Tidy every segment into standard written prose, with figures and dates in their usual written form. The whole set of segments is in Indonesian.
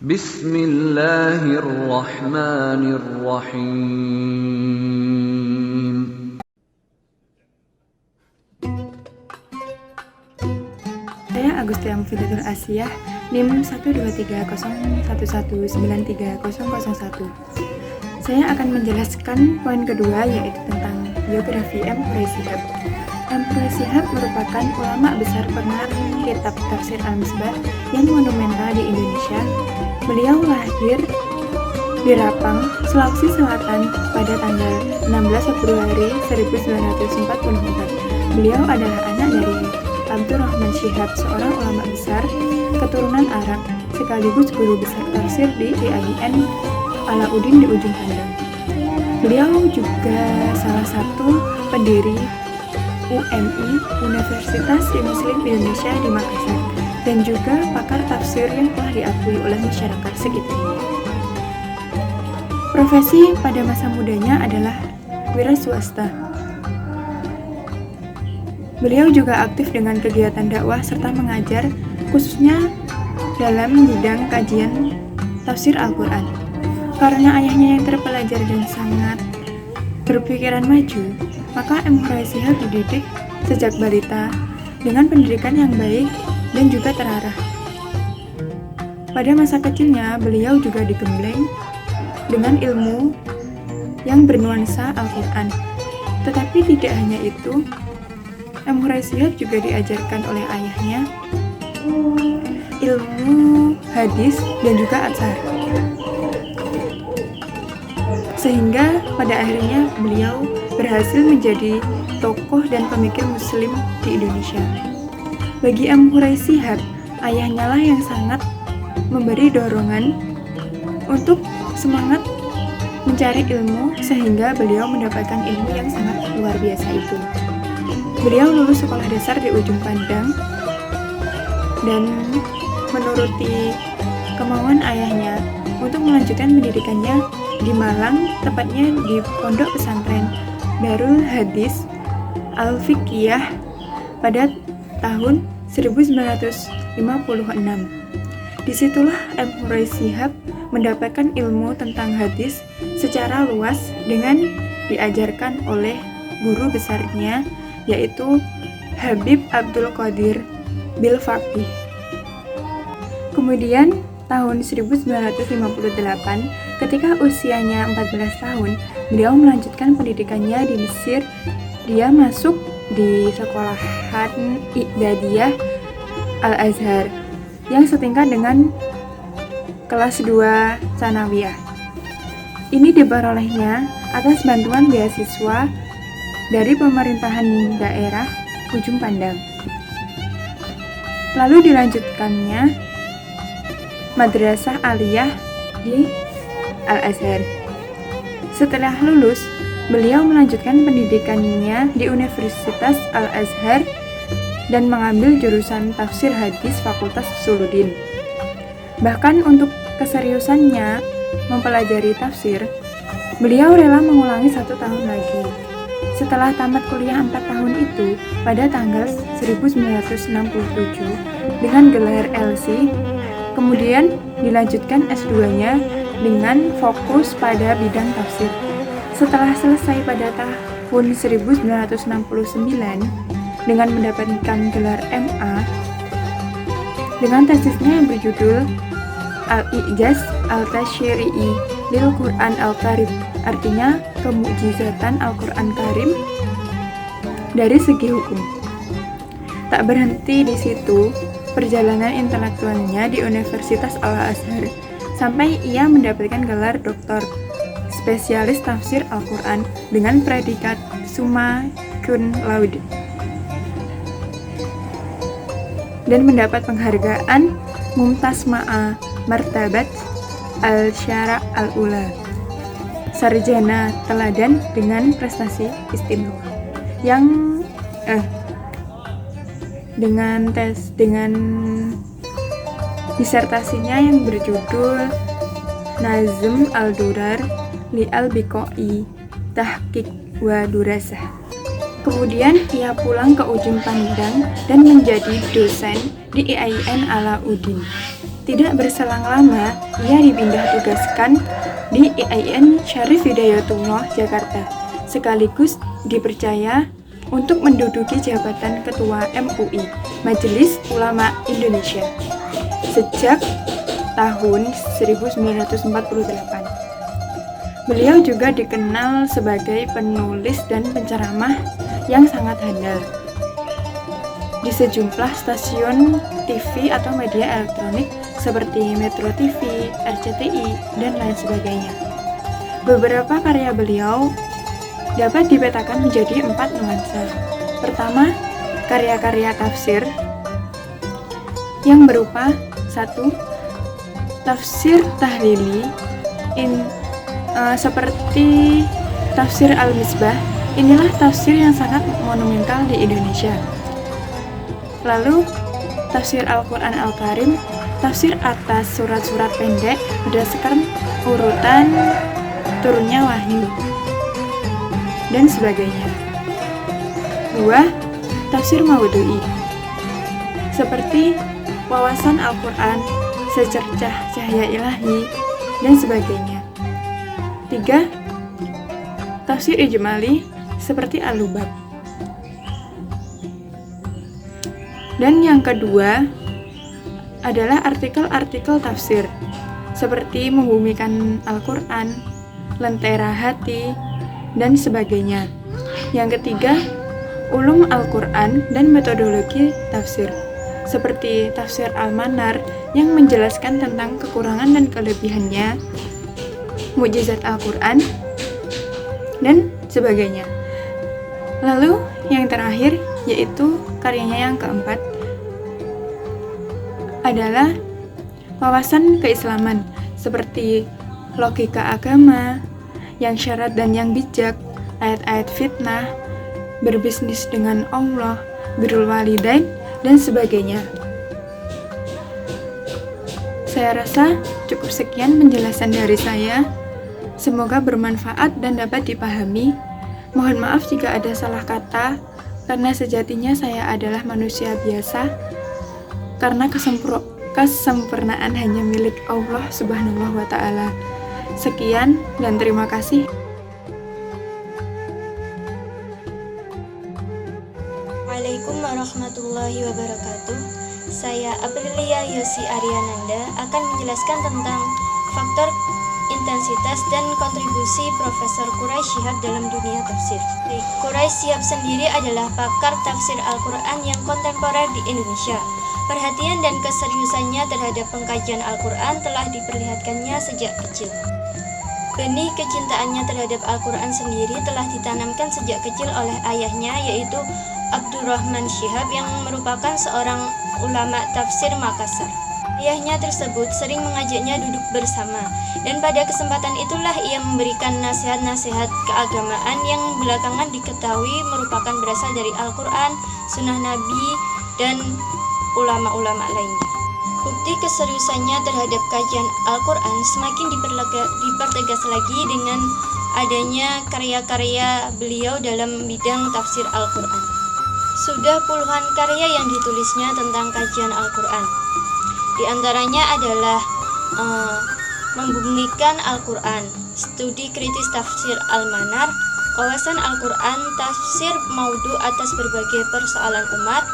Bismillahirrahmanirrahim. Saya Agustia Mufidatul Asiyah, NIM 12301193001. Saya akan menjelaskan poin kedua, yaitu tentang biografi M. Quraish Shihab. M. Quraish Shihab merupakan ulama besar pengarang kitab tafsir Al-Misbah yang monumental di Indonesia. Beliau lahir di Rapang, Sulawesi Selatan pada tanggal 16 Februari 1944. Beliau adalah anak dari Abdurrahman Shihab, seorang ulama besar keturunan Arab sekaligus guru besar tafsir di IAIN Alauddin di Ujung Pandang. Beliau juga salah satu pendiri UMI, Universitas Muslim Indonesia di Makassar, dan juga pakar tafsir yang telah diakui oleh masyarakat sekitarnya. Profesi pada masa mudanya adalah wira swasta. Beliau juga aktif dengan kegiatan dakwah serta mengajar, khususnya dalam bidang kajian tafsir Al-Quran. Karena ayahnya yang terpelajar dan sangat berpikiran maju, maka M. Quraish Shihab dididik sejak balita dengan pendidikan yang baik dan juga terarah. Pada masa kecilnya, beliau juga digembleng dengan ilmu yang bernuansa Al-Quran. Tetapi tidak hanya itu, M. Quraish Shihab juga diajarkan oleh ayahnya ilmu hadis dan juga atsar. Sehingga pada akhirnya beliau berhasil menjadi tokoh dan pemikir muslim di Indonesia. Bagi M. Quraish Shihab, ayahnya lah yang sangat memberi dorongan untuk semangat mencari ilmu, sehingga beliau mendapatkan ilmu yang sangat luar biasa itu. Beliau lulus sekolah dasar di Ujung Pandang dan menuruti kemauan ayahnya untuk melanjutkan pendidikannya di Malang, tepatnya di Pondok Pesantren Darul Hadis Al-Fiqhiyah pada tahun 1956. Disitulah M. Quraish Shihab mendapatkan ilmu tentang hadis secara luas dengan diajarkan oleh guru besarnya, yaitu Habib Abdul Qadir Bil-Faqih. Kemudian tahun 1958, ketika usianya 14 tahun, beliau melanjutkan pendidikannya di Mesir. Dia masuk di sekolahan I'dadiyah Al-Azhar yang setingkat dengan kelas 2 Tsanawiyah. Ini diperolehnya atas bantuan beasiswa dari pemerintahan daerah Ujung Pandang. Lalu dilanjutkannya Madrasah Aliyah di Al-Azhar. Setelah lulus, beliau melanjutkan pendidikannya di Universitas Al-Azhar dan mengambil jurusan tafsir hadis Fakultas Usuluddin. Bahkan untuk keseriusannya mempelajari tafsir, beliau rela mengulangi 1 tahun lagi. Setelah tamat kuliah 4 tahun itu, pada tanggal 1967 dengan gelar LC, kemudian dilanjutkan S2-nya dengan fokus pada bidang tafsir. Setelah selesai pada tahun 1969 dengan mendapatkan gelar MA dengan tesisnya yang berjudul Al-I'jaz Al-Tasyri'i lil Quran Al-Karim, artinya kemukjizatan Al-Quran Karim dari segi hukum. Tak berhenti di situ perjalanan intelektualnya di Universitas Al-Azhar sampai ia mendapatkan gelar doktor spesialis tafsir Al-Quran dengan predikat summa cum laude dan mendapat penghargaan Mumtaz Ma'a Martabat Al-Syara' Al-Ula, sarjana teladan dengan prestasi istimewa yang dengan disertasinya yang berjudul Nazm Al-Durar li Al-Biqai Tahqiq wa Durasah. Kemudian ia pulang ke Ujung Pandang dan menjadi dosen di IAIN Alauddin. Tidak berselang lama, ia dipindah tugaskan di IAIN Syarif Hidayatullah, Jakarta, sekaligus dipercaya untuk menduduki jabatan Ketua MUI, Majelis Ulama Indonesia, sejak tahun 1948. Beliau juga dikenal sebagai penulis dan penceramah yang sangat handal di sejumlah stasiun TV atau media elektronik seperti Metro TV, RCTI, dan lain sebagainya. Beberapa karya beliau dapat dipetakan menjadi 4 nuansa. Pertama, karya-karya tafsir yang berupa 1. Tafsir tahlili seperti tafsir Al-Misbah. Inilah tafsir yang sangat monumental di Indonesia. Lalu, tafsir Al-Quran Al-Karim, tafsir atas surat-surat pendek berdasarkan urutan turunnya wahyu, dan sebagainya. 2. Tafsir Maudhu'i, seperti wawasan Al-Quran, secercah cahaya ilahi, dan sebagainya. 3. Tafsir Ijmali, seperti Al-Lubab. Dan yang kedua adalah artikel-artikel tafsir, seperti Membumikan Al-Quran, Lentera Hati, dan sebagainya. Yang ketiga, ulum Al-Quran dan metodologi tafsir, seperti tafsir Al-Manar yang menjelaskan tentang kekurangan dan kelebihannya, mukjizat Al-Quran, dan sebagainya. Lalu yang terakhir, yaitu karyanya yang keempat, adalah wawasan keislaman, seperti logika agama, yang syarat dan yang bijak, ayat-ayat fitnah, berbisnis dengan Allah, birrul walidain, dan sebagainya. Saya rasa cukup sekian penjelasan dari saya. Semoga bermanfaat dan dapat dipahami. Mohon maaf jika ada salah kata, karena sejatinya saya adalah manusia biasa, karena kesempurnaan hanya milik Allah Subhanahu wa Ta'ala. Sekian dan terima kasih. Assalamualaikum warahmatullahi wabarakatuh. Saya Aprilia Yosi Ariananda akan menjelaskan tentang faktor intensitas dan kontribusi Profesor Quraish Shihab dalam dunia tafsir. Quraish Shihab sendiri adalah pakar tafsir Al-Quran yang kontemporer di Indonesia. Perhatian dan keseriusannya terhadap pengkajian Al-Quran telah diperlihatkannya sejak kecil. Benih kecintaannya terhadap Al-Quran sendiri telah ditanamkan sejak kecil oleh ayahnya, yaitu Abdurrahman Shihab yang merupakan seorang ulama tafsir Makassar. Ayahnya tersebut sering mengajaknya duduk bersama, dan pada kesempatan itulah ia memberikan nasihat-nasihat keagamaan yang belakangan diketahui merupakan berasal dari Al-Quran, Sunnah Nabi, dan ulama-ulama lainnya. Bukti keseriusannya terhadap kajian Al-Quran semakin dipertegas lagi dengan adanya karya-karya beliau dalam bidang tafsir Al-Quran. Sudah puluhan karya yang ditulisnya tentang kajian Al-Quran. Di antaranya adalah Membumikan Al-Quran, Studi Kritis Tafsir Al-Manar, Wawasan Al-Quran, Tafsir Maudhu atas berbagai persoalan umat,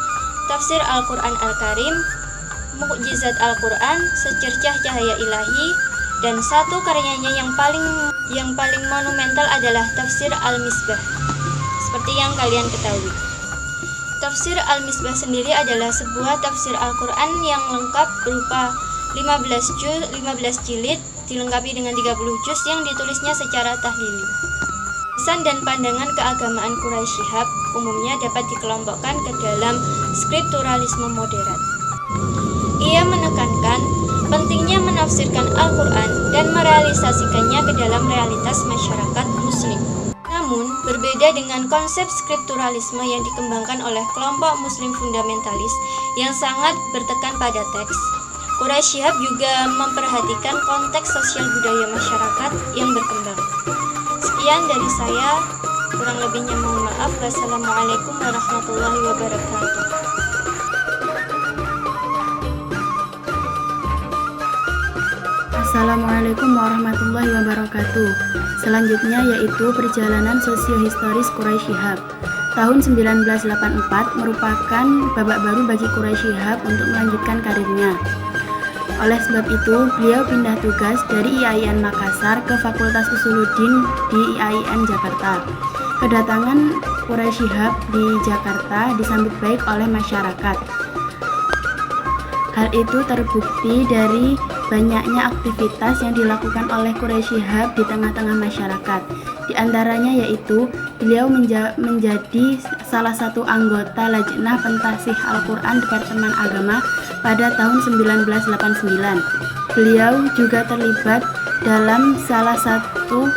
Tafsir Al-Quran Al-Karim, Mukjizat Al-Quran, Secercah Cahaya Ilahi, dan satu karyanya yang paling monumental adalah Tafsir Al-Misbah, seperti yang kalian ketahui. Tafsir Al-Misbah sendiri adalah sebuah tafsir Al-Quran yang lengkap berupa 15 jilid dilengkapi dengan 30 juz yang ditulisnya secara tahlili. Pesan dan pandangan keagamaan Quraish Shihab umumnya dapat dikelompokkan ke dalam skripturalisme modern. Ia menekankan pentingnya menafsirkan Al-Quran dan merealisasikannya ke dalam realitas masyarakat Muslim. Namun, berbeda dengan konsep skripturalisme yang dikembangkan oleh kelompok Muslim fundamentalis yang sangat bertekan pada teks, Quraish Shihab juga memperhatikan konteks sosial budaya masyarakat yang berkembang. Sekian dari saya, kurang lebihnya mohon maaf. Wassalamualaikum warahmatullahi wabarakatuh. Assalamualaikum warahmatullahi wabarakatuh. Selanjutnya yaitu perjalanan sosiohistoris Quraisy Shihab. Tahun 1984 merupakan babak baru bagi Quraisy Shihab untuk melanjutkan karirnya. Oleh sebab itu, beliau pindah tugas dari IAIN Makassar ke Fakultas Usuluddin di IAIN Jakarta. Kedatangan Quraisy Shihab di Jakarta disambut baik oleh masyarakat. Hal itu terbukti dari banyaknya aktivitas yang dilakukan oleh Quraisy Shihab di tengah-tengah masyarakat. Di antaranya yaitu beliau menjadi salah satu anggota Lajnah Pentasih Al-Quran Departemen Agama pada tahun 1989. Beliau juga terlibat dalam salah satu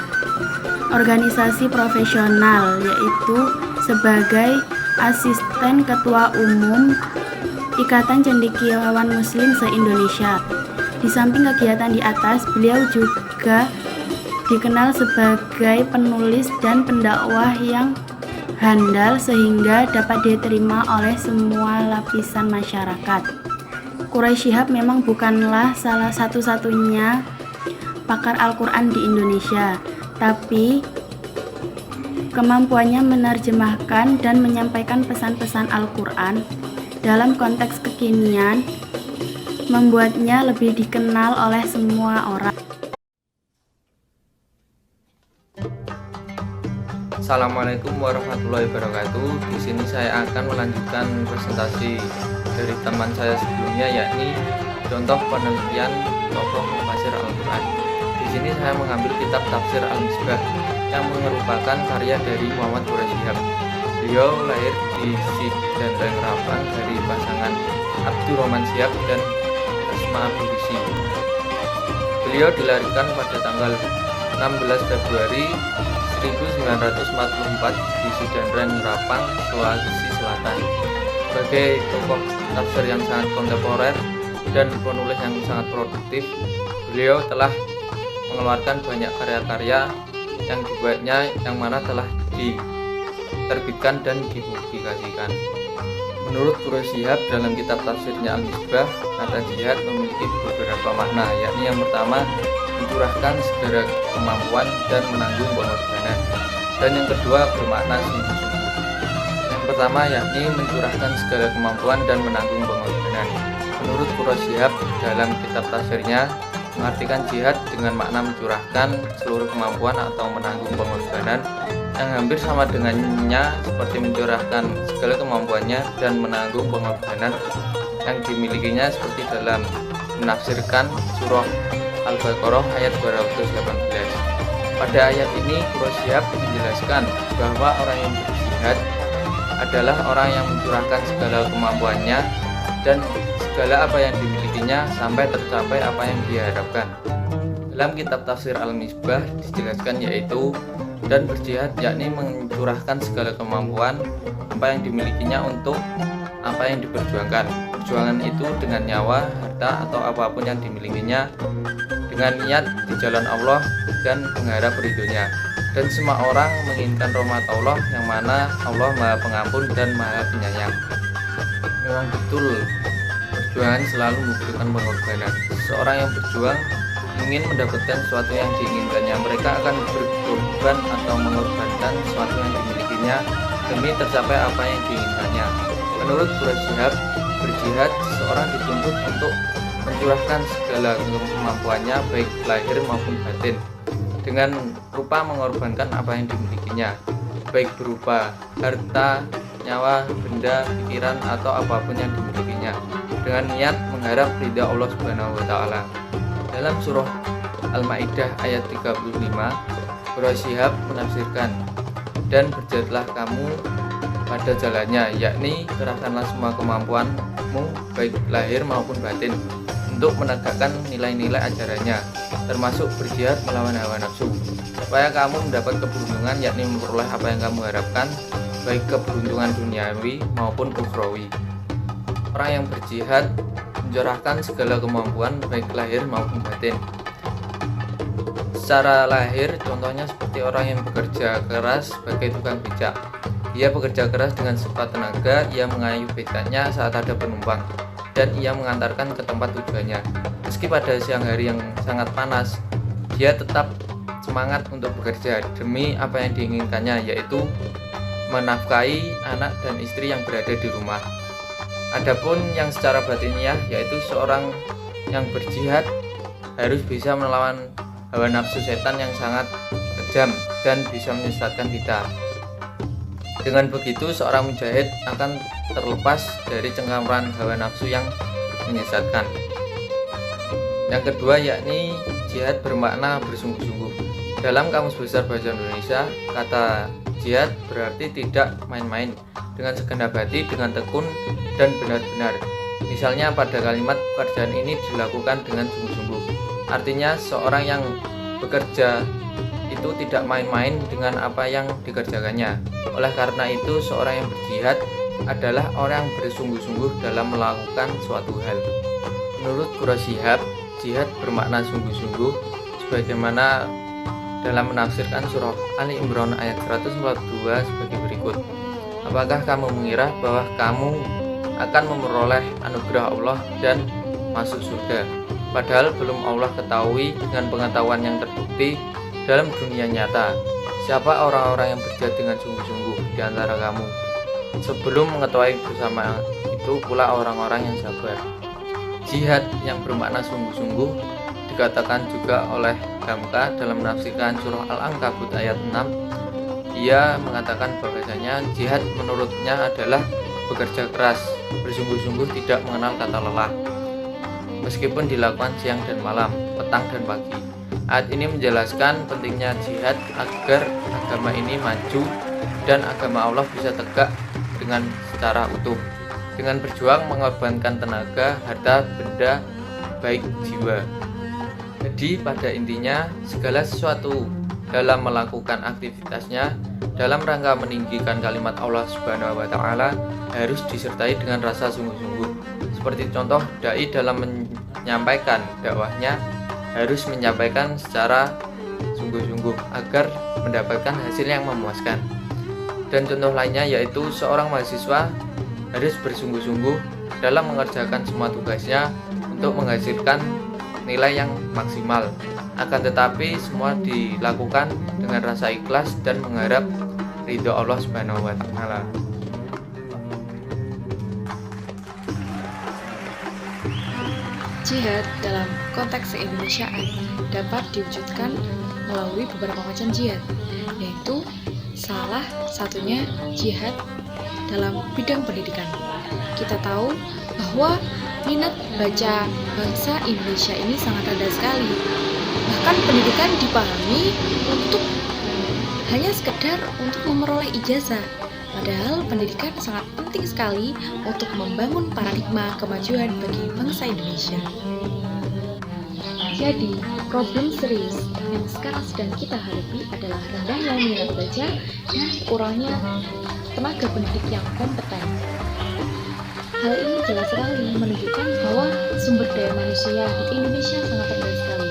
organisasi profesional, yaitu sebagai asisten ketua umum Ikatan Cendekiawan Muslim se-Indonesia. Di samping kegiatan di atas, beliau juga dikenal sebagai penulis dan pendakwah yang handal sehingga dapat diterima oleh semua lapisan masyarakat. Quraisy Shihab memang bukanlah salah satu-satunya pakar Al-Quran di Indonesia, tapi kemampuannya menerjemahkan dan menyampaikan pesan-pesan Al-Quran dalam konteks kekinian membuatnya lebih dikenal oleh semua orang. Assalamualaikum warahmatullahi wabarakatuh. Di sini saya akan melanjutkan presentasi dari teman saya sebelumnya, yakni contoh penelitian tokoh mufasir Al-Quran. Di sini saya mengambil kitab Tafsir Al-Misbah yang merupakan karya dari Muhammad Quraisy Shihab. Beliau lahir di Sidandang Rapang dari pasangan Abdurrahman Shihab dan Asma Abdulisi. Beliau dilahirkan pada tanggal 16 Februari 1944 di Sidandang Rapang, Sulawesi Selatan. Sebagai tokoh tafsir yang sangat kontemporer dan penulis yang sangat produktif, beliau telah mengeluarkan banyak karya-karya yang dibuatnya, yang mana telah diterbitkan dan dipublikasikan. Menurut Quraisy Shihab, dalam kitab tafsirnya Al-Misbah, kata jihad memiliki beberapa makna, yakni yang pertama mencurahkan segala kemampuan dan menanggung pengorbanan, dan yang kedua bermakna sungguh-sungguh. Yang pertama yakni mencurahkan segala kemampuan dan menanggung pengorbanan. Menurut Quraisy Shihab, dalam kitab tafsirnya mengartikan jihad dengan makna mencurahkan seluruh kemampuan atau menanggung pengorbanan, yang hampir sama dengannya seperti mencurahkan segala kemampuannya dan menanggung pengorbanan yang dimilikinya, seperti dalam menafsirkan surah Al-Baqarah ayat 218. Pada ayat ini Quraisy Shihab menjelaskan bahwa orang yang berjihad adalah orang yang mencurahkan segala kemampuannya dan segala apa yang dimilikinya sampai tercapai apa yang diharapkan. Dalam kitab tafsir Al-Misbah dijelaskan yaitu dan berjihad yakni mencurahkan segala kemampuan apa yang dimilikinya untuk apa yang diperjuangkan. Perjuangan itu dengan nyawa, harta atau apapun yang dimilikinya dengan niat di jalan Allah dan mengharap ridhonya. Dan semua orang menginginkan rahmat Allah yang mana Allah Maha Pengampun dan Maha Penyayang. Memang betul perjuangan selalu membutuhkan pengorbanan. Seseorang yang berjuang ingin mendapatkan sesuatu yang diinginkannya, mereka akan berkorban atau mengorbankan sesuatu yang dimilikinya demi tercapai apa yang diinginkannya. Menurut Quraisy Shihab, berjihad seseorang dituntut untuk mencurahkan segala kemampuannya baik lahir maupun batin dengan rupa mengorbankan apa yang dimilikinya, baik berupa harta, nyawa, benda, pikiran atau apapun yang dimilikinya dengan niat mengharap ridha Allah Subhanahu wa taala. Dalam surah Al-Maidah ayat 35, Quraisy Shihab menafsirkan, dan berjihadlah kamu pada jalannya, yakni kerahkanlah semua kemampuanmu baik lahir maupun batin untuk menegakkan nilai-nilai ajarannya, termasuk berjihad melawan hawa nafsu, supaya kamu mendapat keberuntungan, yakni memperoleh apa yang kamu harapkan, baik keberuntungan duniawi maupun ukhrawi. Orang yang berjihad mencurahkan segala kemampuan baik lahir maupun batin. Secara lahir, contohnya seperti orang yang bekerja keras sebagai tukang becak. Ia bekerja keras dengan sekuat tenaga, ia mengayuh becaknya saat ada penumpang. dan ia mengantarkan ke tempat tujuannya. Meski pada siang hari yang sangat panas, dia tetap semangat untuk bekerja demi apa yang diinginkannya, yaitu menafkahi anak dan istri yang berada di rumah. Adapun yang secara batiniah, yaitu seorang yang berjihad harus bisa melawan hawa nafsu setan yang sangat kejam dan bisa menyesatkan kita. Dengan begitu, seorang mujahid akan terlepas dari cengkraman hawa nafsu yang menyesatkan. Yang kedua yakni jihad bermakna bersungguh-sungguh. Dalam Kamus Besar Bahasa Indonesia, kata jihad berarti tidak main-main, dengan segenap hati, dengan tekun dan benar-benar. Misalnya pada kalimat pekerjaan ini dilakukan dengan sungguh-sungguh. Artinya seorang yang bekerja itu tidak main-main dengan apa yang dikerjakannya. Oleh karena itu, seorang yang berjihad adalah orang yang bersungguh-sungguh dalam melakukan suatu hal. Menurut Quraisy Shihab, jihad bermakna sungguh-sungguh sebagaimana dalam menafsirkan surah Ali Imran ayat 142 sebagai berikut. Apakah kamu mengira bahwa kamu akan memperoleh anugerah Allah dan masuk surga, padahal belum Allah ketahui dengan pengetahuan yang terbukti dalam dunia nyata siapa orang-orang yang berjihad dengan sungguh-sungguh di antara kamu, sebelum mengetahui bersama itu pula orang-orang yang sabar. Jihad yang bermakna sungguh-sungguh dikatakan juga oleh Hamka dalam menafsirkan surah Al-Ankabut ayat 6. Ia mengatakan bahwasanya jihad menurutnya adalah bekerja keras, bersungguh-sungguh, tidak mengenal kata lelah, meskipun dilakukan siang dan malam, petang dan pagi. Ayat ini menjelaskan pentingnya jihad agar agama ini maju dan agama Allah bisa tegak dengan secara utuh, dengan berjuang mengorbankan tenaga, harta, benda, baik jiwa. Jadi pada intinya segala sesuatu dalam melakukan aktivitasnya dalam rangka meninggikan kalimat Allah Subhanahu wa taala harus disertai dengan rasa sungguh-sungguh. Seperti contoh dai dalam menyampaikan dakwahnya harus menyampaikan secara sungguh-sungguh agar mendapatkan hasil yang memuaskan. Dan contoh lainnya yaitu seorang mahasiswa harus bersungguh-sungguh dalam mengerjakan semua tugasnya untuk menghasilkan nilai yang maksimal. Akan tetapi semua dilakukan dengan rasa ikhlas dan mengharap ridho Allah Subhanahu wa taala. Jihad dalam konteks keindonesiaan dapat diwujudkan melalui beberapa macam jihad, yaitu salah satunya jihad dalam bidang pendidikan. Kita tahu bahwa minat baca bangsa Indonesia ini sangat rendah sekali. Bahkan pendidikan dipahami untuk hanya sekedar untuk memperoleh ijazah. Padahal pendidikan sangat penting sekali untuk membangun paradigma kemajuan bagi bangsa Indonesia. Jadi, problem serius yang sekarang sedang kita hadapi adalah rendahnya minat baca dan kurangnya tenaga pendidik yang kompeten. Hal ini jelas sekali menunjukkan bahwa sumber daya manusia di Indonesia sangat rendah sekali.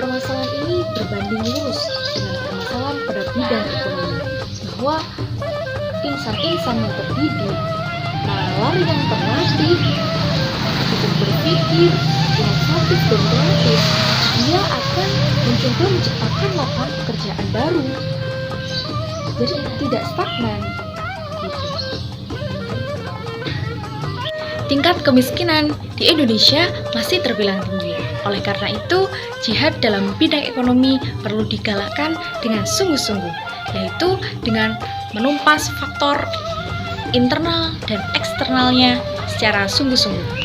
Permasalahan ini berbanding lurus dengan permasalahan pada bidang ekonomi, bahwa insan-insan yang terdidik, nalar yang terlatih, untuk berpikir inovatif dan kreatif, dia akan mencoba menciptakan lapangan pekerjaan baru. Jadi tidak stagnan. Tingkat kemiskinan di Indonesia masih terbilang tinggi. Oleh karena itu, jihad dalam bidang ekonomi perlu digalakkan dengan sungguh-sungguh, yaitu dengan menumpas faktor internal dan eksternalnya secara sungguh-sungguh.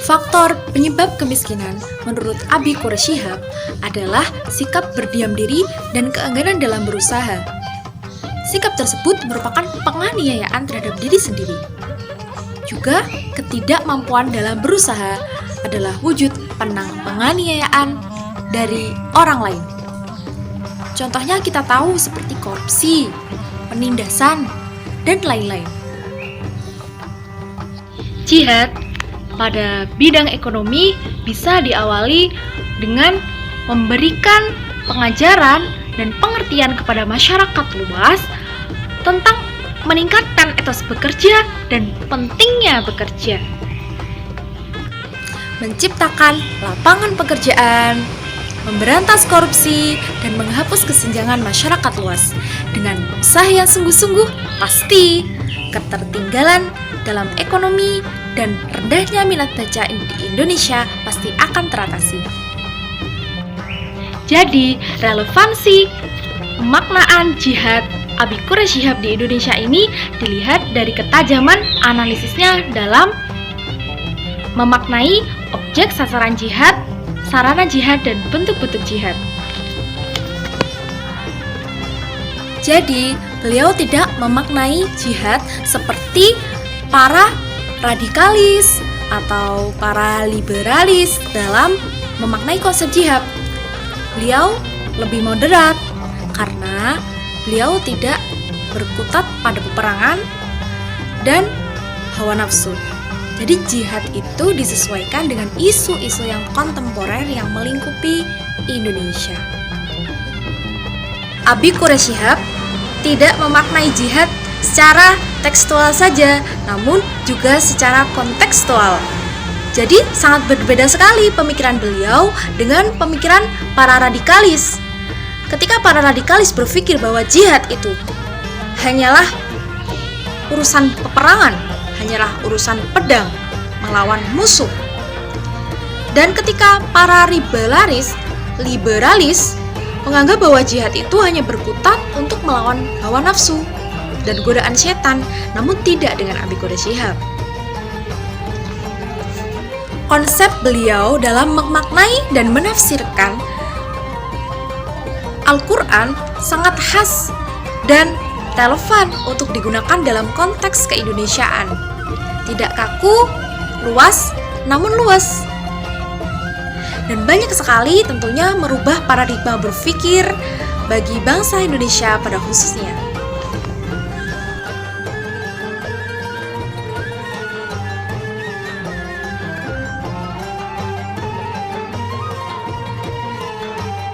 Faktor penyebab kemiskinan menurut Abi Quraisy Shihab adalah sikap berdiam diri dan keengganan dalam berusaha. Sikap tersebut merupakan penganiayaan terhadap diri sendiri. Juga ketidakmampuan dalam berusaha adalah wujud penganiayaan dari orang lain. Contohnya kita tahu seperti korupsi, penindasan, dan lain-lain. Jihad pada bidang ekonomi bisa diawali dengan memberikan pengajaran dan pengertian kepada masyarakat luas tentang meningkatkan etos bekerja dan pentingnya bekerja, menciptakan lapangan pekerjaan, memberantas korupsi, dan menghapus kesenjangan masyarakat luas. Dengan usaha yang sungguh-sungguh, pasti ketertinggalan dalam ekonomi dan rendahnya minat baca di Indonesia pasti akan teratasi. Jadi, relevansi pemaknaan jihad Abi Quraish Shihab di Indonesia ini dilihat dari ketajaman analisisnya dalam memaknai objek sasaran jihad, sarana jihad, dan bentuk-bentuk jihad. Jadi, beliau tidak memaknai jihad seperti para radikalis atau para liberalis dalam memaknai konsep jihad. Beliau lebih moderat karena beliau tidak berkutat pada peperangan dan hawa nafsu. Jadi jihad itu disesuaikan dengan isu-isu yang kontemporer yang melingkupi Indonesia. Abi Quraish Shihab tidak memaknai jihad secara tekstual saja, namun juga secara kontekstual. Jadi sangat berbeda sekali pemikiran beliau dengan pemikiran para radikalis. Ketika para radikalis berpikir bahwa jihad itu hanyalah urusan peperangan, hanyalah urusan pedang melawan musuh. Dan ketika para liberalis menganggap bahwa jihad itu hanya berkutat untuk melawan hawa nafsu dan godaan setan, namun tidak dengan Abi Quraish Shihab. Konsep beliau dalam memaknai dan menafsirkan Al-Quran sangat khas dan relevan untuk digunakan dalam konteks keindonesiaan. Tidak kaku, luas, namun luas. Dan banyak sekali tentunya merubah paradigma berpikir bagi bangsa Indonesia pada khususnya.